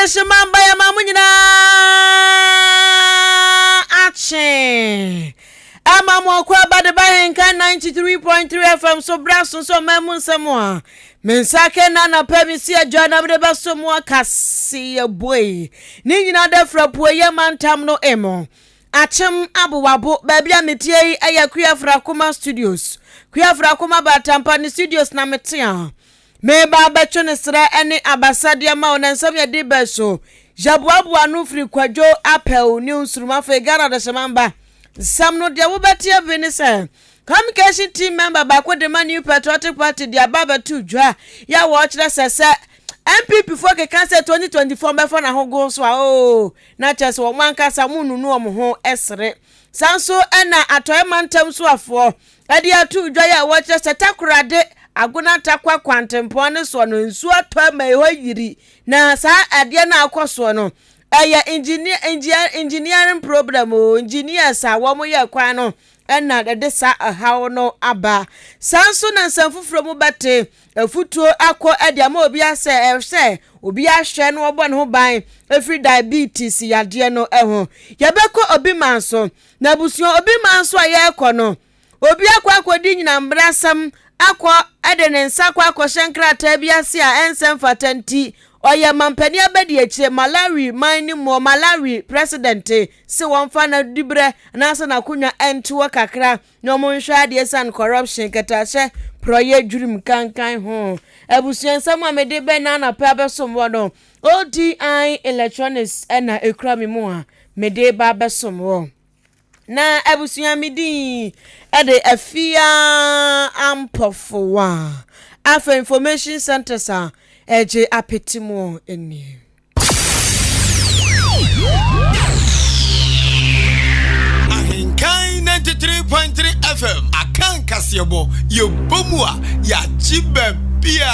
shimamba ya mamunyina ache ama mwakwa bade Ahenkan 93.3 FM so braso so memu semwa mensake na na pemisi adwana bde baso mwa Kaseibo ni nyina da frapo ye mantam no emo achem abuwabo baby ametie aya kuafra kuma studios kuafra kuma batampa ni studios na metia me baba chonesra ene abasadia ma onansam ya de beso jabuabu anu firi kwadwo apel news room afa gara da shamamba samno dia wobatia beni se communication team member ba ko de New Patriotic Party dia baba tudwa ya wo kire sese MPP for ke cancer 2024 be for na ho go so na chese wo mankasa mununu om ho esre sanso ena atoy mantam so afo ade atudwa ya wo kire se takurade aguna takwa kwantempo ne so no nsu atwa mai ho yiri na sa ade na akoso no aya engineering problem engineers a wo mo ye kwa no ena de sa hawo no aba sanso na nsamfufro mu bate afutuo akọ ade ama obi ase obi ahwe no obo ne ho ban every diabetes yade no eho yebeko obi manso na busuo obi manso aye ekọ no obi akọ nyina mbrasam akọ ade ne nsa akọ hyenkrata bi ase a ensem fatanti oye mampani abedi eche Malawi mine mo Malawi president se wonfa na dibre na asa na kunya entuo kakra no mo nhwa ade san corruption katashe proye jurim kankan ho abusuan sam amede be na na pa besom wono ODI electronics na ekrami mu a mede ba besom wo na abusuan midi ade afia ampofowa afa information center sa eje apetimo eni Ahenkan 93.3 FM Akan Kaseibo yobomua ya jibebia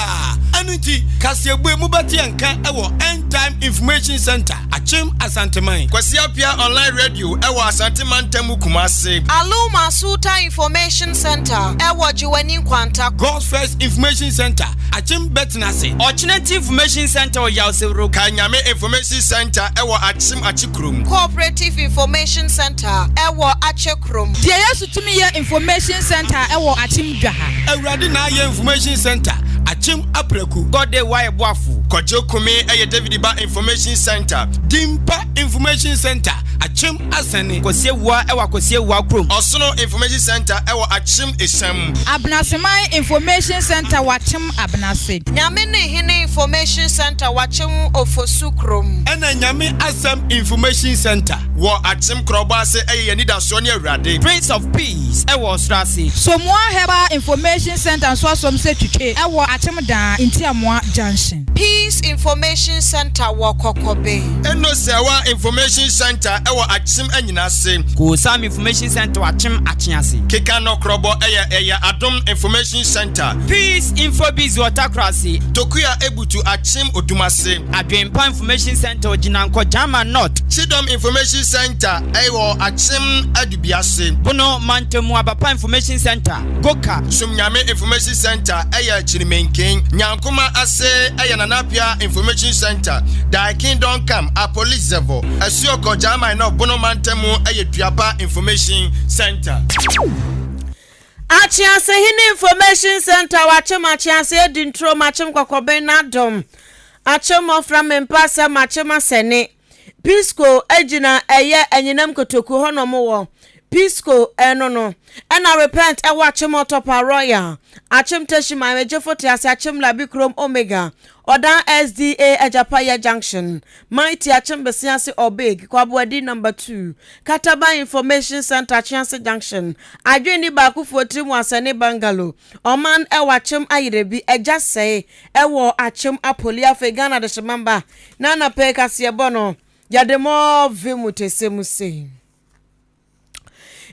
anuti Kaseibo mubati anka ewo end time information center achim asanteman kwasiapia online radio ewo asanteman temu kumase Aluma Suta information center ewo jiwani kwanta God's first information center achim betnase Alternative information center o yawsewro kanyame information center ewo achim achikrum cooperative information center ewo achekrum die yesu tumi ye information center ewo achim dwaha awurade na ye information center achim apreku gode why boafu kojokumi eye David Ba information center dimpa information center achim asane kosiewa ewa kosiewa krom osono information center ewa achim esam abnaseman information center wachim abnase nyame ne hene information center wachim ofosukrom ena nyame asam information center wo achim krobase eye nidaso ne awurade Prince of Peace ewa strase somwa heba information center so som se twitwe ewo achim da intiamwa junction Peace information center wokokobe eno sewa information center ewa achim anyina se ko sam information center wachim achiase keka no krobo eye adom information center Peace info biz watakrase tokuya ebutu achim odumase adwempa information center ojinanko jama north chidom information center ewo achim adubiase bono mantemu abapa information center goka sumnyame information center eye chirimenken nyankoma ase eye nanapia information center da kingdom come a police level asioko jama no bono mantemu eye tuapa information center Achiase hine information center wachim achiase edintro machim kwakobe na dom achim ofra mempasa machim asene Pisco ejina eye enyinam kotoku hono mo wo Pisco no ena repent e wachim otopa royal achim teshima mejefoti ase achim labi krom omega odan SDA Ajapaya junction mighty achim besiase obig kwabwadi number 2 Kataba information center Chianse junction adweni ba kufoti mu asane bangalo oman e wachim ayirebi ejase ewo achim apolia fe Ghana de shemamba nana pe Kaseibo no yademo vimutesemu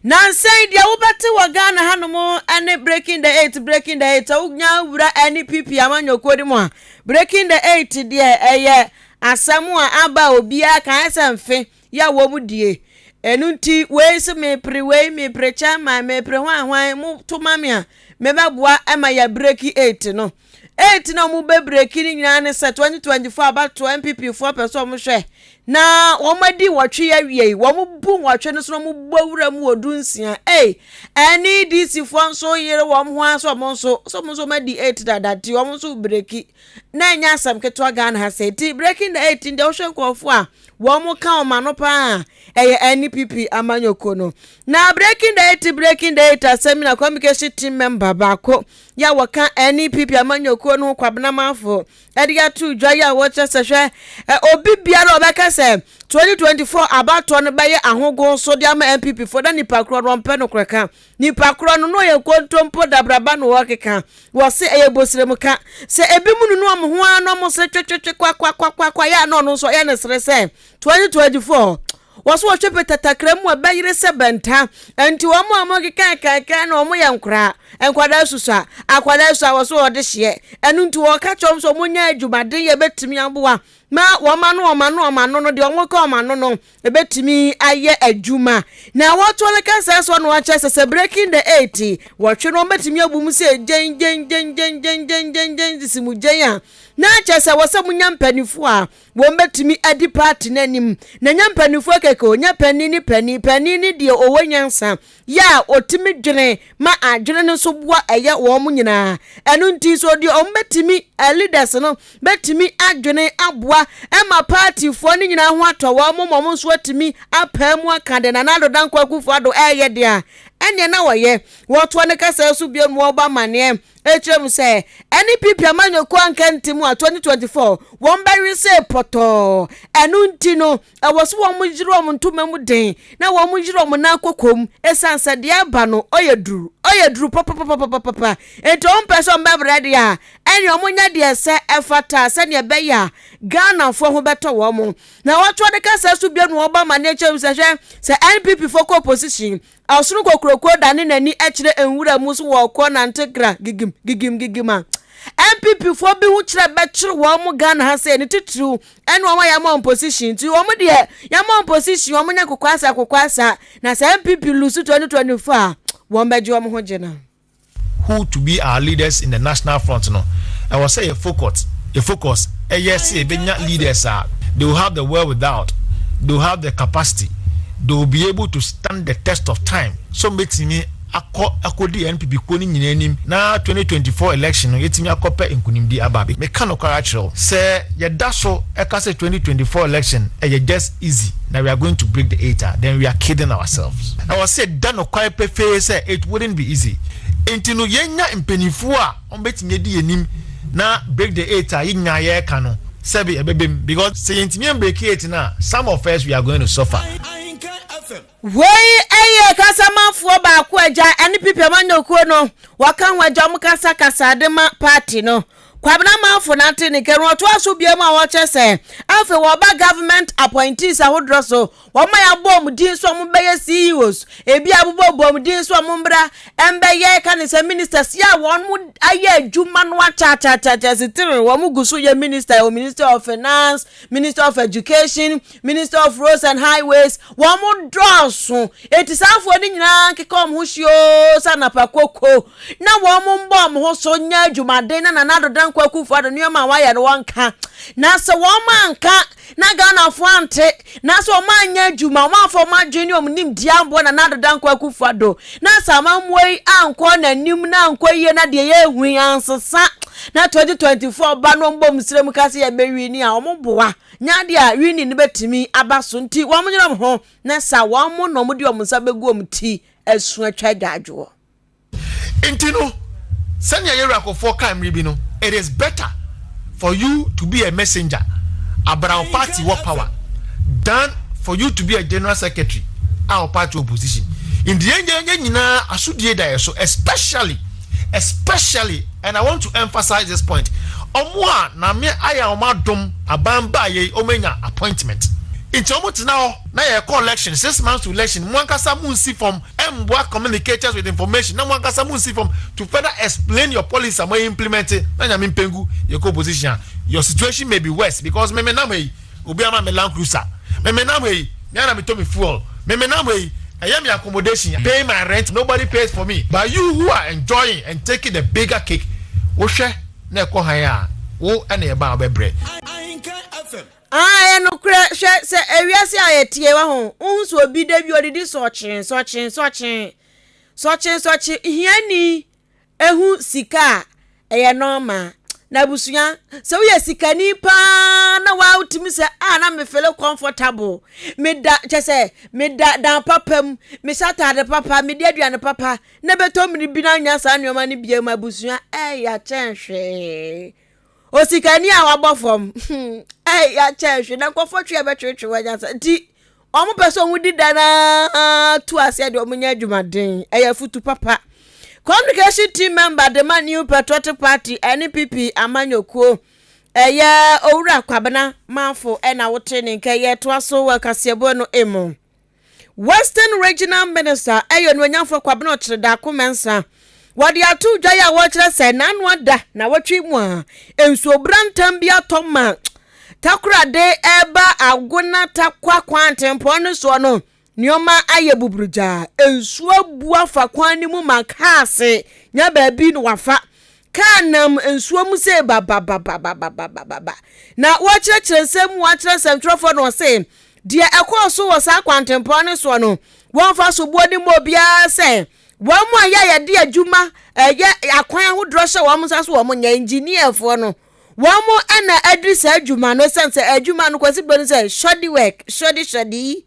Nansay dia wobati wa Ghana hanumo ane breaking the 8 ugnya wura any pipi amanyo kodi mo breaking the 8 dia eye asamu a aba obi aka asamfe ya wo mu die enunti we se me precha ma me pre hwan mu to mamia me babua ema ya breaking 8 no 8 na mu be breaking nyina ne se 2024 about 2 MPP for person mo hwe na womadi wotwe ya wie womubu wotwe no so mo bawura mu odunsia any DC for so yere wom ho aso mo so madi 8 dadati wom so breaki na nya asam ketwa gan ha say ti breaking the 18 de wo hwe nkofo a wom ka o mano pa NPP amanyoko no na breaking the 8 seminar communication team member bako ya waka NPP amanyoko no kwabena mafo ediga tu dwa ya wo chesehwe obi biara obeka se 2024 about one baye ahogo so dia ma MPP for da nipa kro no mpe no kreka nipa kro no ye kontompo dabraba no wakeka wo se eyebosirem ka se ebi mu no mo ho ano mo se twetwetwe kwa ya no so ya ne sere se 2024 waso wo chepe tatakremu abayire se benta enti wo mo amokeka na wo yankra enkwada susa akwada susa waso wo de hye enu nti wo ka chom so monya adwumade ye betimi aboa ma wo mano no de wo ka mano no ebetimi aye adwuma na wo to le ka se so no wa chese se breaking the 80 wo twe no betimi abum se gen disimu gen na chese wo se munya mpanifo a wo betimi adi party nanim na nya mpanifo keke nya panini de owanyansa ya otimi dwene ma adwene no so boa eye wo mu nyina enu nti so de betimi leaders no betimi adwene aboa ema party fo ni nyina ho atọ wo mo so atimi apamu akade na nado dankwa akufo ado eye de a enya na woye wo to ne kasa so bia mu oba mane echrem se NPP amanyoko ankantimu a 2024 won bari se poto enu nti no ewoso wo mu jiro mo ntoma mu den na wo mu jiro mo na kokom esansa de aba no oyeduru papa ento on person be brede a eni omunya de se efata se ne be ya Ghana fo ho beto wo mo na wo to de kasa so bia no oba mane echrem se NPP for opposition asunu kokroko dane nani ekire enwura musu wo ko na ntekra gigim MPP for bi hu kire be kire wo mo Ghana ha se ni titru ene wo ya mo position ti wo mo de ya mo position wo mo nya kokwasa na se MPP lose 2024 wo beje wo mo ho jena who to be our leaders in the national front no I was say a focus yes benya leaders are they will have the wherewithal, they will have the capacity, they will be able to stand the test of time. So metimi akodi NPP koni nyinenim na 2024 election yetimi akope nkunimdi ababe me kan okara chiro say yeda so eka say 2024 election just easy. Now we are going to break the 8, then we are kidding ourselves. I was said dan okwa pefe say it wouldn't be easy. Intinu yenya impenifu a ombetimi di enim na break the 8 yinya ye kanu sebi ebebem because say intimi break 8 na some of us we are going to suffer. Wey kasamafo ba ko agya NPP amanyoko no waka waja mukasa de ma party no kwabna manfo na ante ne keru to aso bia ma wo chese afi wo ba government appointees ahodro so wo ma ya bom din so mo beye CEOs ebi abubo bom din so mo mbra embeye kanisa ministers ya won mu aye adwuma no acha sitiri wo mu gusu ye minister of finance, minister of education, minister of roads and highways wo mu droso etisafo ni nyina kekom ho hio sanapa koko na wo mu mbom ho so nya adwumaden na nado kwa kufa do nioma waya no wanka na se wo manka na Ghana fo ante na so manya adwuma ma fo madwene omnim diambo na nado dan kwa kufa do na samamwei anko na nim na anko ye na de ye hu ansesa na 2024 ba no mbom sirem kase ya bewi ni a omoboa nya de a wini ne betimi abaso nti wo mnyram ho na sa wo mo no mo de omsa begu omti asu atwa gadwo intino sanya yera ko for time ribi no it is better for you to be a messenger about party what power than for you to be a general secretary our party opposition in the end nyina asudie da so especially and I want to emphasize this point omwa na me aya omadom abamba ye omenya appointment in Chomot now na call election 6 months to election mwankasa munsi from mbwa communicators with information na mwankasa munsi from to further explain your policy and implement it na nyame mpengu your opposition your situation may be worse because me na me obi ama me Land Cruiser me na me na me to me fuel me na me I am your accommodation pay my rent nobody pays for me but you who are enjoying and taking the bigger cake wo hwe na ko han a wo na ye ba obebre Ahenkan FM. No kra hwe se ewiase ayetie wa ho unso obi da bi odidi sochen hiani ehu sika eye normal na busuya se wo ye sika ni pa na wa utimi se na me feel comfortable me da chese me da dan papam me sata de papa me de aduane papa na beto mi bi na nya sa nyoma ni bia ma busuya ya chenhwe osikani a wabofom ya chehwe na nkofotwe e betwetwe wanya sa nti omo person wudi dana tu ase de omunya adwumaden ya futu papa communication team member the man new patriotic party NPP amanyokuo ya owura kwabena manfo na wote ne nka ye to aso wa Kaseibo no emo Western Regional Minister ayo no nyamfo kwabena ochireda komensa wadi atu dwa ya wokyere se nanu ada na wotwi mu a enso brantam bia toma takurade eba agona takwa kwantempo no so no nioma aye bubruja enso abu afa kwan ni mu makase nya baabi no wafa kanam enso mu se baba na wokyere sem wokyere sem trofo no se dia ekoso wo sa kwantempo no so no wonfa so bodi mo bia se Wamu ya di adwuma akwan ahodro hye wamu saso wamu nya engineer fo no wamu ana adrisa adwuma no sense adwuma no kwasi bonu say shoddy work shoddy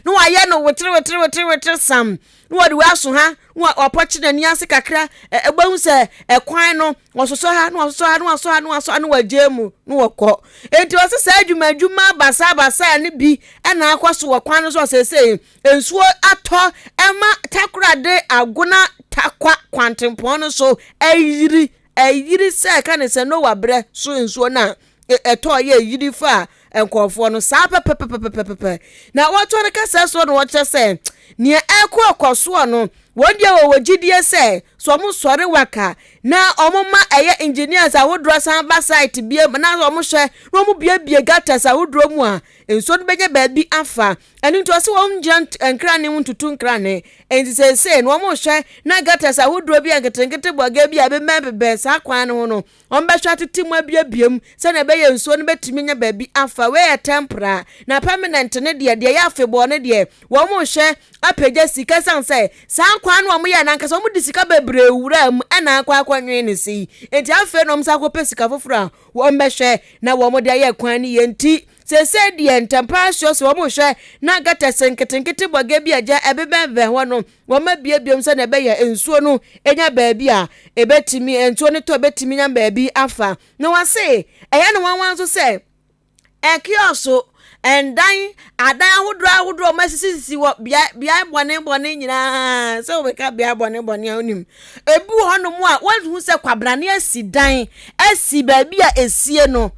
no waya no wetre sam no wadi waso ha no opochi na ni ase kakra egbahu say ekwan no wososo ha no waso no wajemu no wokọ enti wase say adwuma basa ne bi ana akwaso wakwan no so say ensuo atọ ema takurade agona takwa kwantempo no so ayiri se ka ne se no wabre so ensuo na eto ye yiri fa enkofo no sa pepepepepepe na woto ne kasa so no woche se ne ekokoso no wondia wogidie se so mo sore waka na omoma eye engineers awodro san ba site bia na omo hwe no mo bia gatas awodro mu a enso no benya baabi afa eni to se won giant enkrane mu tutu nkrane enti se no mo hwe na gatas awodro bia nketenkete boga bia be mebebe sa kwan no no ombe hwa tetimu bia se na be ye enso no betimi nya baabi afa we tempera na permanent ne de ya afebo ne de wo mo hwe apagya sika san se sa kwan no mo ye na nkasa mo disika bebre wura mu ana akwa nwe ne si enti afa no msa ko pesika fofura wo mbehwe na wo mo de ye kwan ni yenti se de ntampa so wo mo hwe na gata senketenkete boga bi aja ebebebe ho no wo ma biebiem se na be ye ensuo no enya baabi a ebetimi entuo ne to ebetimi nya baabi afa na wase eya no wanwan so se ekioso endan adan ahudro masisi wo bia bone nyina se obeka bia bone onim ebu hono mu a wanhu se kwabrane asidan asi baabi a esie no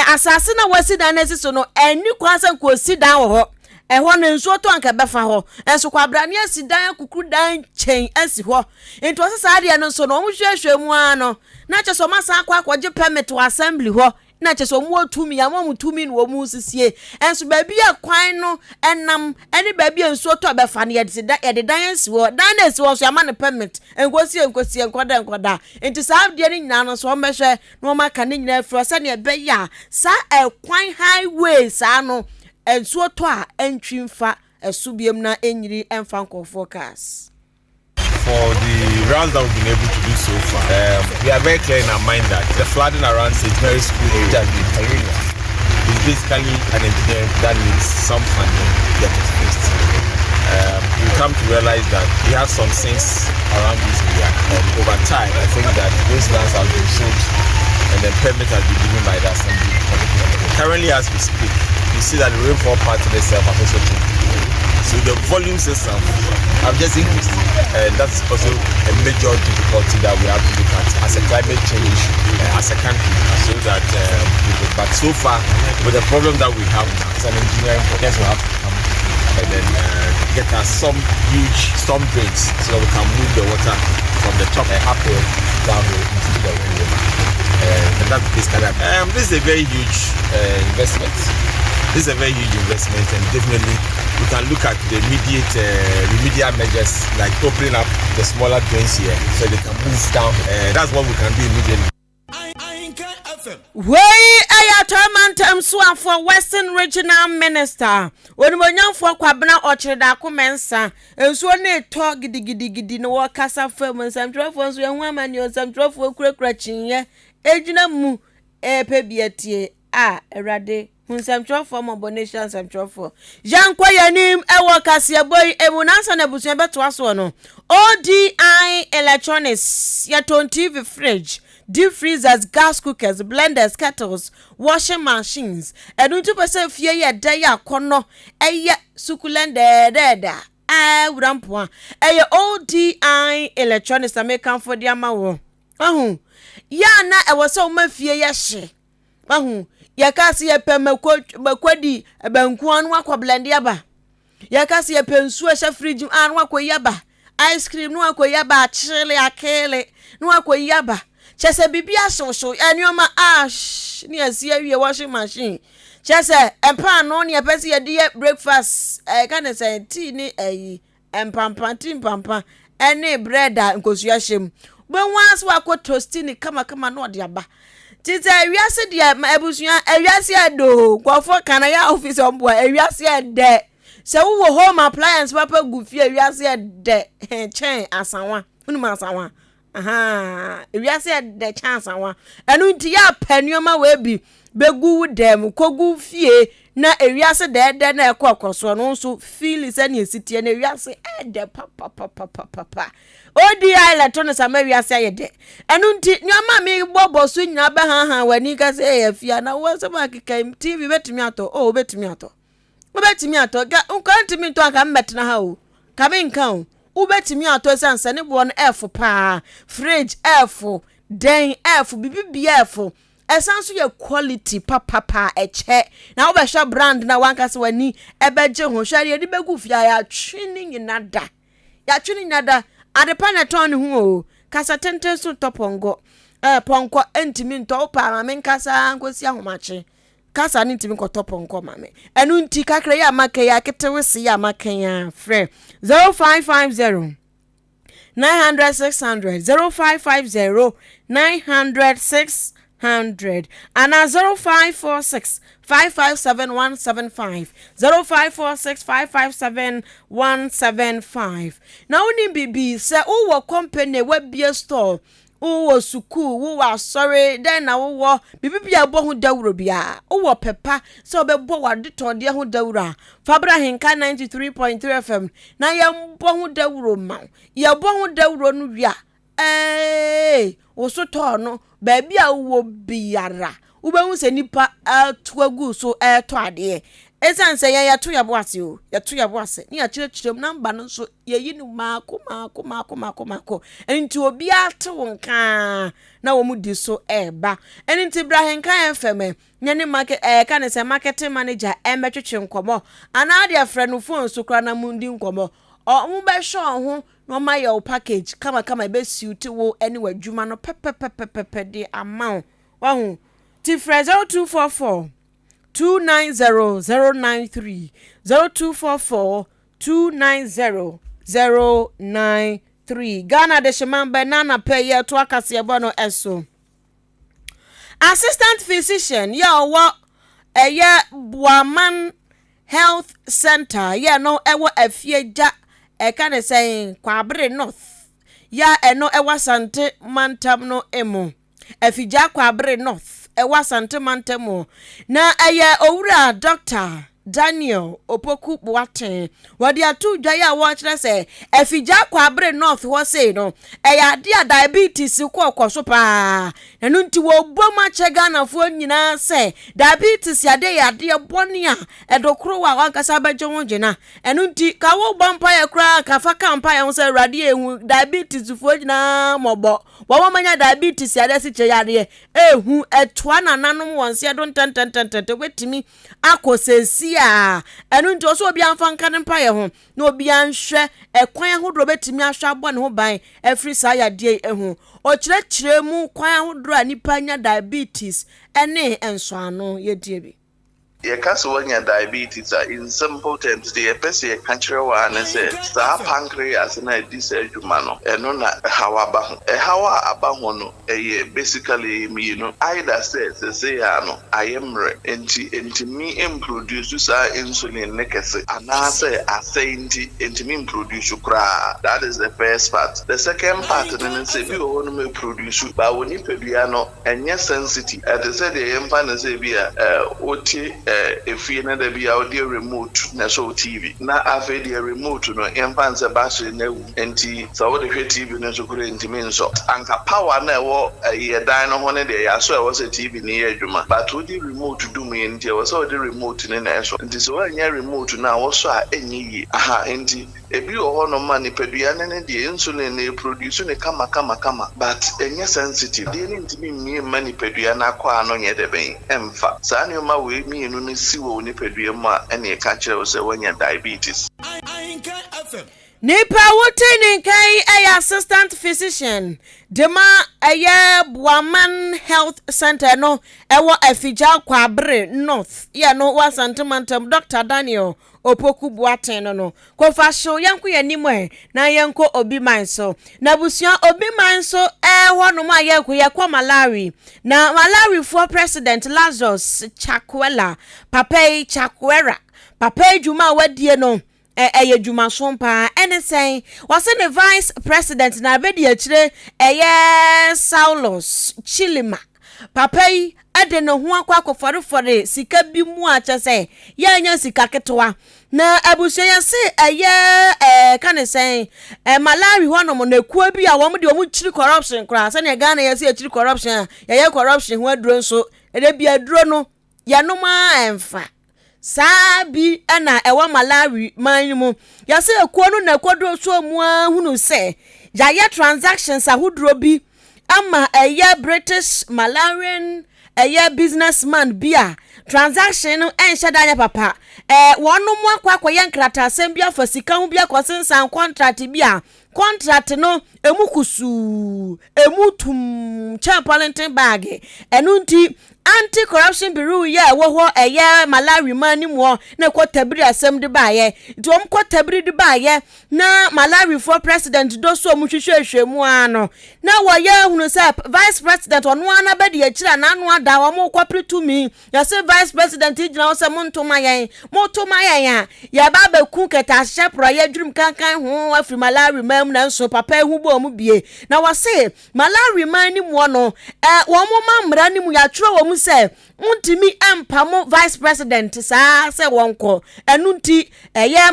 asase na wasidan na asiso no eni kwansan ko sidan wo ho ho no nso to anka befa ho enso kwabrane asidan kukuru dan chen asi ho enti osesa ade no so no omhwehwe mu ano na cheso masa akwaje permit to assembly ho na cheso mu otumi ya mu tumi no mu sisie enso baabi a kwan no enam eni baabi enso to befa ne yede dan asi ho dan na asi ho so ama ne permit enkosi enkoda enti saa de ne nyina no so omehwe no maka ne nyina afro se ne be ya sa kwan highway saa no enso to a entwimfa esubiem na enyiri emfa nkofo cars. For the rounds that we've been able to do so far, we are very clear in our mind that the flooding around St. Mary's School area is basically an engineering that needs some funding to get it fixed. We come to realize that we have some things around this area, and over time, I think that those lands have been sold and then permit has been given by the assembly. Currently, as we speak, you see that the rainfall pattern itself has also changed. So the volumes itself have just increased, and that's also a major difficulty that we have to look at as a climate change issue as a country. So that, but so far, with the problem that we have now, it's an engineering process. We have to come and then get us some huge storm drains so that we can move the water from the top uphill downhill into the river. And that's basically this is a very huge investment. This is a very huge investment, and definitely we can look at the immediate remedial measures like opening up the smaller drains here so they can move down. That's what we can do immediately. FM. Wey ayatomantam for Western Regional Minister. Onimonyam for kwabena ochireda komensa. Enso ne to gidigidi no wakasa fam nsamtrofo nso ehun amani nsamtrofo kurakura chinye. Ejina mu pebietie erade nsamtrofo mobonation nsamtrofo. Jankwa yanim ewo Kaseibo emunansa na busu beto aso no. ODI Electronics yaton TV fridge, deep freezers, gas cookers, blenders, kettles, washing machines. And 2% fear ya daya kono eye succulent da urampoa eye ODI Electronics American for the amawo. Ya na e was so ma fie ya hye. Ya kasi ya pe makwadi banku anu akwa blend ya ba. Ya kasi ya pe nsu a fridge anu akwa ya ba. Ice cream no akwa ba chile akele no akwa ba chese bibia so enioma ash ni asia wie washing machine chese empa no ne pese ye de breakfast can say tea ni empampa timpampa ene bread nkosua hyem be once wa ko toasty ni kama no de aba tite wiase de ebusua wiase ado kwofo kana ya office ombo wiase de se wo home appliance papa gufie wiase de chen asanwa unuma asanwa wiase de chen asanwa enu nti ya panuoma we bi begu dem kogu fie na wiase de na ekokoso no nso feel se na esitie na wiase de papa ODI Electronics ama wiase ayede enu nti nyoma mi bobo so nyina ba wani ka se ya fia na wo se ma kika TV betimi ato betimi ato ubetimi ato ga unkantimi to aka mmetena ha o kabe nka o ubetimi ato sanse ne bo no F pa fridge F den F bibi F esanso ye quality papa eche na obehwa brand na wankase wani ebeje ho hware ye begu fia ya twini nyinada adepa na ton ho o kasa tenten so topongo ponko entimi nto pa ma menkasa nkosi ahomache kasa ni ntimi kotopo nko mame enu nti kakra ya make ya ketewese ya make ya frɛ 0550 900 600 0550 900 ana 0546 557 175 0546 557 175 na oni bibi se wo company we bia store wo suku wo sorry den na wo bibibia bo hu dawuro bia wo pepa so obebo wadeto de hu dawuro fabra Ahenkan 93.3 FM na ye bo hu dawuro ma ye bo hu dawuro no wia wo so to no ba bia wo biara wo be hu se nipa atuagu so to ade esanse ya to yaboase o ya to yaboase ni ya kirechirem namba no so ye yi no mako enti obi ate wonka na wo mudi so eba enti Ahenkan FM nyane market kan say marketing manager betwetwe nkomo ana de afre no phone so kra na mundi nkomo o mu be show ho no ma your package kama be suit wo anywhere dwuma no pepe de amount wa hu ti 0244 290-093 0244-290-093 Ghana de shemamba nana peye to Kaseibo no eso assistant physician ya wo Buaman Health Center ya no ewo afieja kan say Kwabre North ya eno ewa Sante Mantam no emo afija Kwabre North ewa Sante Mantamo na owura Dr. Daniel Opoku Boateng wadi atu dwa ya wo kire se afija Kwabre North ho say no dia diabetes ko so pa na nti wo boma chega na fo nyina se diabetes ya de bone a edokro wa wankasa baje ho gina enu nti ka wo bompa ya kra ka fa kampa ya ho se rade ehu diabetes fo nyina mobo wo manya diabetes ya de se che ya de ehu etwa na nanom wonse do tententente wetimi akosesi enu nti oso obi anfa nkan mpa ye ho na obi anhwe ekwan ahodro betimi ahwe abo ne ho ban afri sa ya de ehu o kire mu kwan ahodro anipa nya diabetes ene enso ano ye die bi ye kaso wanya diabetes in simple terms the person country one say sa pancreas na this adwuma no eno na hawa aba ho hawa aba ho no basically you know either say no ayemre enti me produce sa insulin ne kese ana say enti me produce kra. That is the first part. The second part then say bi o no me produce ba woni pedua no enye sensitive at say the emfa na say bia oti efie na da bia o remote na so TV na afa the remote no emfa nse battery na wu enti so wo de hwe TV no so kure enti me nso anka power na wo ye dan no ho ne de ya so e wo say TV ni ye adwuma but wo the remote do me enti wo so the remote ne na so enti so anya remote na wo so a enyi yi enti ebi o ho no man pedua ne de insulin na produce ne kama but enye sensitive de ni ntimi mi mani pedua na kwa no nye de ben emfa sa ne ma we mi no si wo ni pedua ma ene ka kire wo se wanya diabetes. Ahenkan FM. Nipa wotini kai a assistant physician dema aya Buaman Health Center no ewo Afija Kwabre North ya no wasantemantam Dr. Daniel Opoku Boaten no kofa show yanko yanimo na yanko obi manso na busua obi manso ho no ma yanko yakwa Malawi na Malawi for President Lazarus Chakwera Papai Chakwera Papai Juma wadie no eye Juma sompa ene sen wase ne vice president na bedi akire Saulos Chilima Papai ade no ho akwa sika bi mu a chese ya anya sika ketwa na abuso ya se kan sen Malawi ho no mo na kuo bi a wo mo de wo chiri corruption kra se ne Ghana ya se chiri corruption ya corruption ho aduro nso ede bi aduro no ya no ma emfa sabi na ewa Malawi manyimu ya se ekuo no na kodro so mu hunu se ya transactions ahudro bi ama British Malawian businessman bia transaction no enshadanya papa wonu mu akwa ye nkrata asem bia fa sika hu bia kosensan contract bia contract no emukusu emutum champalentin bag enunti Anti-Corruption Bureau ya wo Malawi manimu na kwatabiri asem de baye nti om kwatabiri de baye na Malawi for president do so muhwehwehwemu ano na wo ya hunu se vice president ono ana bedi akira na anu ada wo mo kwapritu mi ya se vice president igina wo se montoma yan ya baba ku keta shepro ya dwurum kankan ho afri Malawi mam na nso papa hu bo mu bie na wo se Malawi manimu no wo mo mamra ni mu ya tro wo say untimi empamo vice president sa se wonko enunti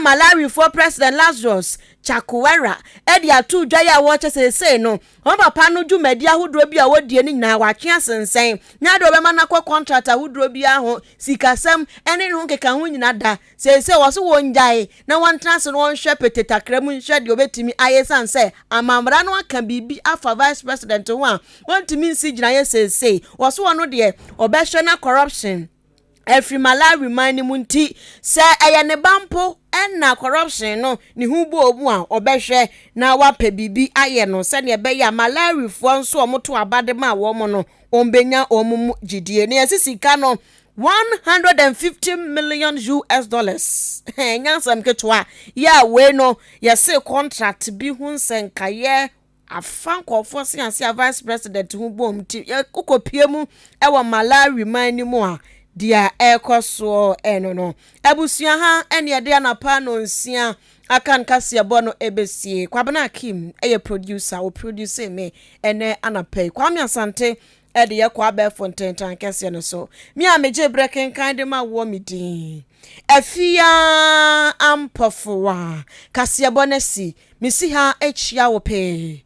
Malawi for president Lazarus Chakwera edi atu dwa ya wo chese say no on papa no dwumadi ahodro bi a wodie ni nyina watwe asensen nya do be mana kwa contract ahodro bi aho sikasam ene no keka ho nyina da say wo so wonjae na won trans no won hwe petetakramu hwe de obetimi ayesan say amamra no aka bibi afa vice president ho a wontimi nsi gina ye say wo so wono de obehwe na corruption every Malawi man mu nti se ne bampo na corruption no ni hubo obu a obehwe na wape bibi aye no se ne be ya Malawi fo nso omoto abade ma wo mo no ombenya omumu gidie ne asisika no $150 million nyansam ketwa ya we no ya se contract bi hu nsenka ye afanko for sianse vice president hu bom ti kokopie mu ewa Malawi man ni mu a dia ekoso no abusua ha ene de anapa no nsia Akan Kaseibo no ebesie kwabana Akim producer o producer me ene anapa Kwame Asante ede ye kwa be fonten tan kese no so mi a meje breaking kind ma wo mi din afia ampofoa Kaseibo na si misi ha echia wo pe